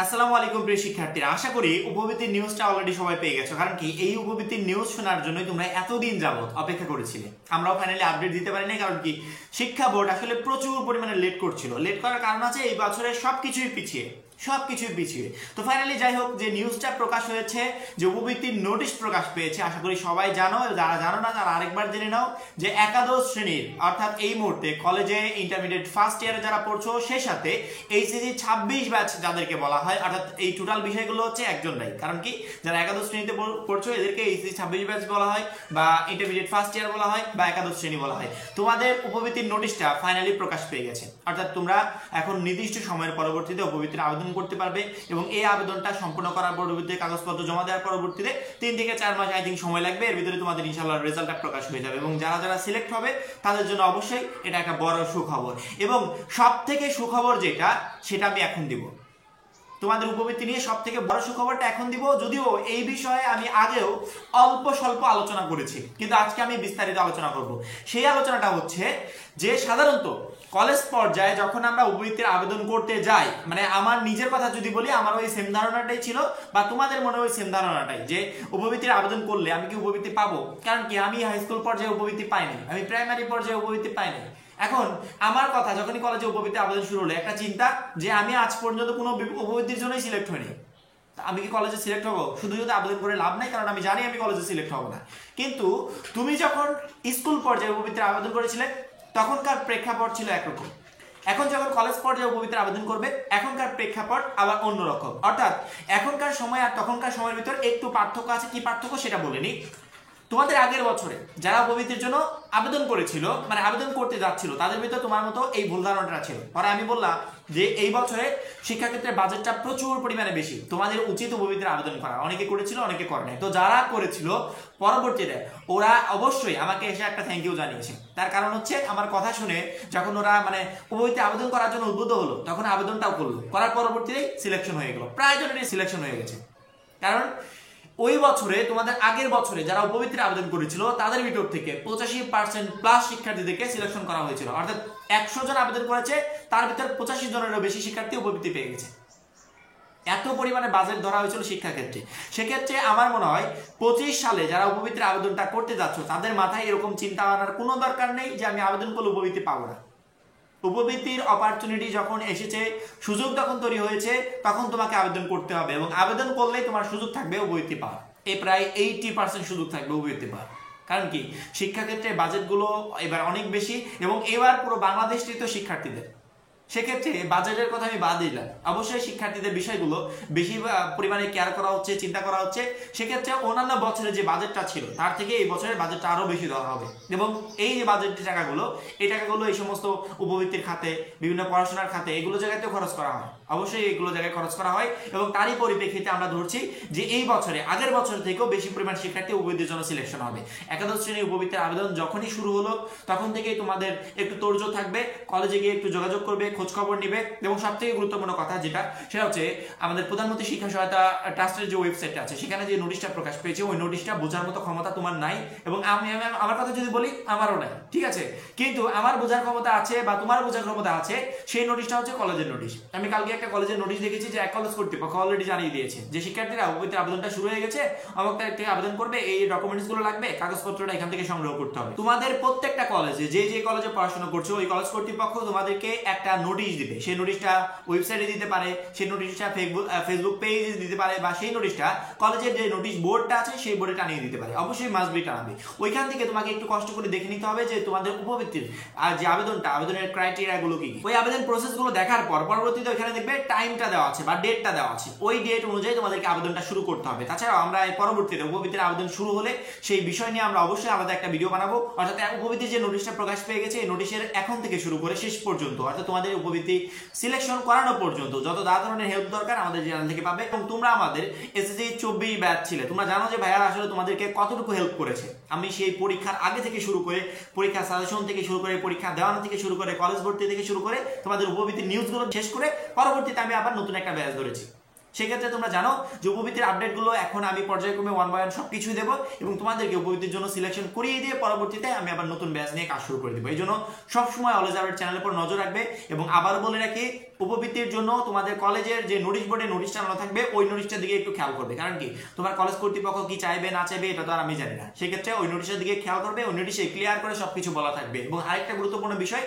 আসসালামু আলাইকুম প্রিয় শিক্ষার্থীরা, আশা করি উপবৃত্তির নিউজটা অলরেডি সবাই পেয়ে গেছো। কারণ কি, এই উপবৃত্তির নিউজ শোনার জন্য তোমরা এতদিন যাবত অপেক্ষা করেছিলে। আমরাও ফাইনালি আপডেট দিতে পারি না, কারণ কি শিক্ষা বোর্ড আসলে প্রচুর পরিমাণে লেট করছিল। লেট করার কারণ আছে এই বছরে সবকিছুই পিছিয়ে। তো ফাইনালি যাই হোক, যে নিউজটা প্রকাশ হয়েছে, যে উপবৃত্তির নোটিশ প্রকাশ পেয়েছে, আশা করি সবাই জানো। যারা জানো না তারা আরেকবার জেনে নাও যে একাদশ শ্রেণীর অর্থাৎ এই মুহূর্তে কলেজে ইন্টারমিডিয়েট ফার্স্ট ইয়ারে যারা পড়ছো, সেই সাথে এইচএসসি 26 ব্যাচ যাদেরকে বলা হয়, অর্থাৎ এই টোটাল বিষয়গুলো হচ্ছে একজনরাই। কারণ কি, যারা একাদশ শ্রেণীতে পড়ছো এদেরকে এইচএসসি 26 ব্যাচ বলা হয়, বা ইন্টারমিডিয়েট ফার্স্ট ইয়ার বলা হয়, বা একাদশ শ্রেণী বলা হয়। তোমাদের উপবৃত্তির নোটিশটা ফাইনালি প্রকাশ পেয়ে গেছে। অর্থাৎ তোমরা এখন নির্দিষ্ট সময়ের পরবর্তীতে উপবৃত্তির আবেদন করতে পারবে, এবং এই আবেদনটা সম্পূর্ণ করার পরবর্তীতে কাগজপত্র জমা দেওয়ার পরবর্তীতে 3 থেকে 4 মাস আই থিঙ্ক সময় লাগবে। এর ভিতরে তোমাদের ইনশাআল্লাহ রেজাল্টটা প্রকাশ হয়ে যাবে, এবং যারা যারা সিলেক্ট হবে তাদের জন্য অবশ্যই এটা একটা বড় সুখবর। এবং সবথেকে সুখবর যেটা, সেটা আমি এখন দিব। তোমাদের উপবৃত্তি নিয়ে সব থেকে বড় সুখবরটা এখন দিব। যদিও এই বিষয়ে আমি আগেও অল্প স্বল্প আলোচনা করেছি, কিন্তু আজকে আমি বিস্তারিত আলোচনা করব। সেই আলোচনাটা হচ্ছে যে সাধারণত কলেজ পর্যায়ে যখন আমরা উপবৃত্তির আবেদন করতে যাই, মানে আমার নিজের কথা যদি বলি, আমার ওই সেম ধারণাটাই ছিল, বা তোমাদের মনে ওই সেম ধারণাটাই, যে উপবৃত্তির আবেদন করলে আমি কি উপবৃত্তি পাবো। কারণ কি, আমি হাই স্কুল পর্যায়ে উপবৃত্তি পাইনি, আমি প্রাইমারি পর্যায়ে উপবৃত্তি পাইনি। এখন আমার কথা, যখনই কলেজে উপবৃত্তি আবেদন শুরু হলো, একটা চিন্তা যে আমি আজ পর্যন্ত কোনো উপবৃত্তির জন্যই সিলেক্ট হইনি, আমি কি কলেজে সিলেক্ট হবো? শুধু যদি আবেদন করে লাভ নাই, কারণ আমি জানি আমি কলেজে সিলেক্ট হবো না। কিন্তু তুমি যখন স্কুল পর্যায়ে উপবৃত্তির আবেদন করেছিলে, তখনকার প্রেক্ষাপট ছিল একরকম। এখন যখন কলেজ পর্যায়ে উপবৃত্তির আবেদন করবে, এখনকার প্রেক্ষাপট আবার অন্যরকম। অর্থাৎ এখনকার সময় আর তখনকার সময়ের ভিতর একটু পার্থক্য আছে। কি পার্থক্য সেটা বলিনি। তোমাদের আগের বছরে যারা উপবৃত্তির জন্য আবেদন করেছিল, মানে আবেদন করতে যাচ্ছিল, তাদের ভিতর তোমার মতো এই ভুল ধারণাটা ছিল। পরে আমি বললাম যে এই বছরে শিক্ষাক্ষেত্রের বাজেটটা প্রচুর পরিমাণে বেশি, তোমাদের উচিত উপবৃত্তির আবেদন করা। অনেকে করেছিল, অনেকে করে নাই। তো যারা করেছিল পরবর্তীতে ওরা অবশ্যই আমাকে এসে একটা থ্যাংক ইউ জানিয়েছে। তার কারণ হচ্ছে, আমার কথা শুনে যখন ওরা মানে উপবৃত্তি আবেদন করার জন্য উদ্বুদ্ধ হলো, তখন আবেদনটাও করলো, করার পরবর্তীতেই সিলেকশন হয়ে গেল। প্রায় জনেরই সিলেকশন হয়ে গেছে। কারণ ওই বছরে, তোমাদের আগের বছরে যারা উপবৃত্তির আবেদন করেছিল, তাদের ভিতর থেকে 85% প্লাস শিক্ষার্থীদেরকে সিলেকশন করা হয়েছিল। অর্থাৎ 100 জন আবেদন করেছে, তার ভিতর 85 জনেরও বেশি শিক্ষার্থী উপবৃত্তি পেয়ে গেছে। এত পরিমাণে বাজেট ধরা হয়েছিল শিক্ষাক্ষেত্রে। সেক্ষেত্রে আমার মনে হয় 25 সালে যারা উপবৃত্তির আবেদনটা করতে যাচ্ছ, তাদের মাথায় এরকম চিন্তা আনার কোনো দরকার নেই যে আমি আবেদন করলে উপবৃত্তি পাবো না। উপবৃত্তির অপরচুনিটি যখন এসেছে, সুযোগ যখন তৈরি হয়েছে, তখন তোমাকে আবেদন করতে হবে, এবং আবেদন করলেই তোমার সুযোগ থাকবে উপবৃত্তি পাওয়ার। এই প্রায় 80% সুযোগ থাকবে উপবৃত্তি পাওয়ার। কারণ কি, শিক্ষাক্ষেত্রে বাজেটগুলো এবার অনেক বেশি, এবং এবার পুরো বাংলাদেশ তো শিক্ষার্থীদের। সেক্ষেত্রে বাজেটের কথা আমি বাদ দিলাম, অবশ্যই শিক্ষার্থীদের বিষয়গুলো বেশি পরিমাণে কেয়ার করা হচ্ছে, চিন্তা করা হচ্ছে। সেক্ষেত্রে অন্যান্য বছরে যে বাজেটটা ছিল, তার থেকে এই বছরের বাজেটটা আরো বেশি দেওয়া হবে। এবং এই যে বাজেটের টাকাগুলো, এই টাকাগুলো এই সমস্ত উপবৃত্তির খাতে, বিভিন্ন পড়াশোনার খাতে, এগুলো জায়গাতেও খরচ করা হয়। অবশ্যই এগুলো জায়গায় খরচ করা হয়, এবং তারই পরিপ্রেক্ষিতে আমরা ধরছি যে এই বছরে আগের বছর থেকেও বেশি পরিমাণ শিক্ষার্থী উপবৃত্তির জন্য সিলেকশন হবে। একাদশ শ্রেণীর উপবৃত্তির আবেদন যখনই শুরু হলো, তখন থেকেই তোমাদের একটু তোড়জোড় থাকবে, কলেজে গিয়ে একটু যোগাযোগ করবে, খোঁজ খবর নিবে। এবং সব থেকে গুরুত্বপূর্ণ কথা যেটা, সেটা হচ্ছে আমাদের প্রধানমন্ত্রী শিক্ষা সহায়তা ট্রাস্টের যে ওয়েবসাইটটা আছে, সেখানে যে নোটিশটা প্রকাশ পেয়েছে, ওই নোটিশটা বোঝার মতো ক্ষমতা তোমার নাই, এবং আমি আমার কথা যদি বলি, আমারও নাই। ঠিক আছে, কিন্তু আমার বোঝার ক্ষমতা আছে, বা তোমার বোঝার ক্ষমতা আছে। সেই নোটিশটা হচ্ছে কলেজের নোটিশ। আমি কালকে একটা কলেজের নোটিশ দেখেছি, যে এক কলেজ কর্তৃপক্ষ অলরেডি জানিয়ে দিয়েছে যে শিক্ষার্থীরা উপবৃত্তির আবেদনটা শুরু হয়ে গেছে, অমুক তারিখ থেকে আবেদন করবে, এই ডকুমেন্টস গুলো লাগবে, কাগজপত্রটা এখান থেকে সংগ্রহ করতে হবে। তোমাদের প্রত্যেকটা কলেজে, যে যে কলেজে পড়াশোনা করছো, ওই কলেজ কর্তৃপক্ষ তোমাদেরকে একটা নোটিশ দিবে। সেই নোটিশটা ওয়েবসাইটে দিতে পারে, সেই নোটিশটা ফেসবুক পেজে দিতে পারে, বা সেই নোটিশটা কলেজের যে নোটিশ বোর্ডটা আছে সেই বোর্ডে টানিয়ে দিতে পারে। অবশ্যই মাস্ট বি টানাবে। ওইখান থেকে তোমাকে একটু কষ্ট করে দেখে নিতে হবে যে তোমাদের উপবৃত্তির যে আবেদনের ক্রাইটেরিয়া গুলো কি। ওই আবেদন প্রসেস গুলো দেখার পর পরবর্তীতে ওইখানে দেখবে টাইমটা দেওয়া আছে, বা ডেটটা দেওয়া আছে। ওই ডেট অনুযায়ী তোমাদেরকে আবেদনটা শুরু করতে হবে। তাছাড়াও আমরা পরবর্তীতে উপবৃত্তির আবেদন শুরু হলে সেই বিষয় নিয়ে আমরা অবশ্যই আলাদা একটা ভিডিও বানাবো। অর্থাৎ উপবৃত্তির যে নোটিশটা প্রকাশ পেয়ে গেছে, এই নোটিশের এখন থেকে শুরু করে শেষ পর্যন্ত, অর্থাৎ তোমাদের উপবৃত্তি সিলেকশন করানো পর্যন্ত যত ধরনের হেল্প দরকার আমাদের চ্যানেল থেকে পাবে। এবং তোমরা আমাদের এসএসসি 24 ব্যাচ ছিলে, তোমরা জানো যে ভাইয়া আসলে তোমাদেরকে কতটুকু হেল্প করেছে। আমি সেই পরীক্ষার আগে থেকে শুরু করে, পরীক্ষার সাজেশন থেকে শুরু করে, পরীক্ষা দেওয়ানো থেকে শুরু করে, কলেজ ভর্তি থেকে শুরু করে, তোমাদের উপবৃত্তির নিউজগুলো শেষ করে পরবর্তীতে আমি আবার নতুন একটা ব্যাচ ধরেছি। সেক্ষেত্রে তোমরা জানো যে উপবৃত্তির আপডেটগুলো এখন আমি পর্যায়ক্রমে 1 by 1 সবকিছুই দেবো, এবং তোমাদেরকে উপবৃত্তির জন্য সিলেকশন করিয়ে দিয়ে পরবর্তীতে আমি আবার নতুন ব্যাচ নিয়ে কাজ শুরু করে দেবো। এই জন্য সবসময় অলওয়েজ আওয়ার চ্যানেলের উপর নজর রাখবে। এবং আবার বলে রাখি, উপবৃত্তির জন্য তোমাদের কলেজের যে নোটিশ বোর্ডে নোটিশ টানানো থাকবে ওই নোটিশটার দিকে একটু খেয়াল করবে, কারণ কি তোমার কলেজ কর্তৃপক্ষ কি চাইবে না চাইবে এটা তো আর আমি জানি না, সেক্ষেত্রে ওই নোটিশের দিকে খেয়াল করবে, ওই নোটিশে ক্লিয়ার করে সবকিছু বলা থাকবে। এবং আরেকটা গুরুত্বপূর্ণ বিষয়,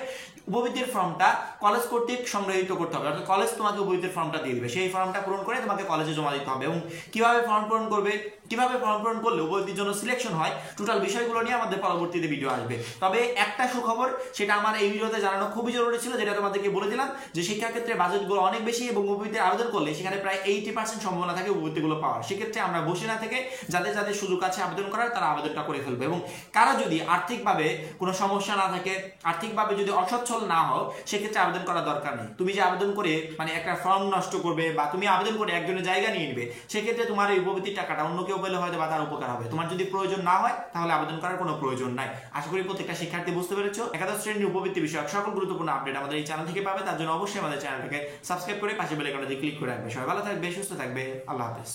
উপবৃত্তির ফর্মটা কলেজ কর্তৃক সংগ্রহিত করতে হবে, অর্থাৎ কলেজ তোমাকে উপবৃত্তির ফর্মটা দিয়ে দিবে, সেই ফর্মটা পূরণ করে তোমাকে কলেজে জমা দিতে হবে। এবং কিভাবে ফর্ম পূরণ করবে, কিভাবে ফর্ম পূরণ করলে উপবৃত্তির জন্য সিলেকশন হয়, টোটাল বিষয়গুলো নিয়ে আমাদের পরবর্তীতে ভিডিও আসবে। তবে একটা সুখবর, সেটা আমার এই ভিডিওতে জানানো খুবই জরুরি ছিল, যেটা তোমাদেরকে বলে দিলাম যে শিক্ষাক্ষেত্রে বাজেটগুলো অনেক বেশি এবং উপবৃত্তির আবেদন করলে সেখানে প্রায় 80% সম্ভাবনা থাকে উপবৃত্তিগুলো পাওয়ার। সেক্ষেত্রে আমরা বসে না থেকে যাদের যাদের সুযোগ আছে আবেদন করার, তারা আবেদনটা করে ফেলবে। এবং কারো যদি আর্থিকভাবে কোনো সমস্যা না থাকে, আর্থিকভাবে যদি অসচ্ছল না হও, সেক্ষেত্রে আবেদন করার দরকার নেই। তুমি যে আবেদন করে মানে একটা ফর্ম নষ্ট করবে বা তুমি আবেদন করে একজনের জায়গা নিয়ে নেবে, সেক্ষেত্রে তোমার এই উপবৃত্তির টাকাটা অন্য কেউ পেলে হয়তো বা তার উপকার হবে। তোমার যদি প্রয়োজন না হয় তাহলে আবেদন করার কোনো প্রয়োজন নাই। আশা করি প্রত্যেকটা শিক্ষার্থী বুঝতে পেরেছো। একাদশ শ্রেণীর উপবৃত্তি বিষয়ক সকল গুরুত্বপূর্ণ আপডেট আমাদের এই চ্যানেল থেকে পাবে। তার জন্য অবশ্যই আমাদের চ্যানেলটাকে সাবস্ক্রাইব করে পাশে বেল আইকনটাতে ক্লিক করে রাখবে। সবাই ভালো থাকবে, সুস্থ থাকবে, আল্লাহ হাফেজ।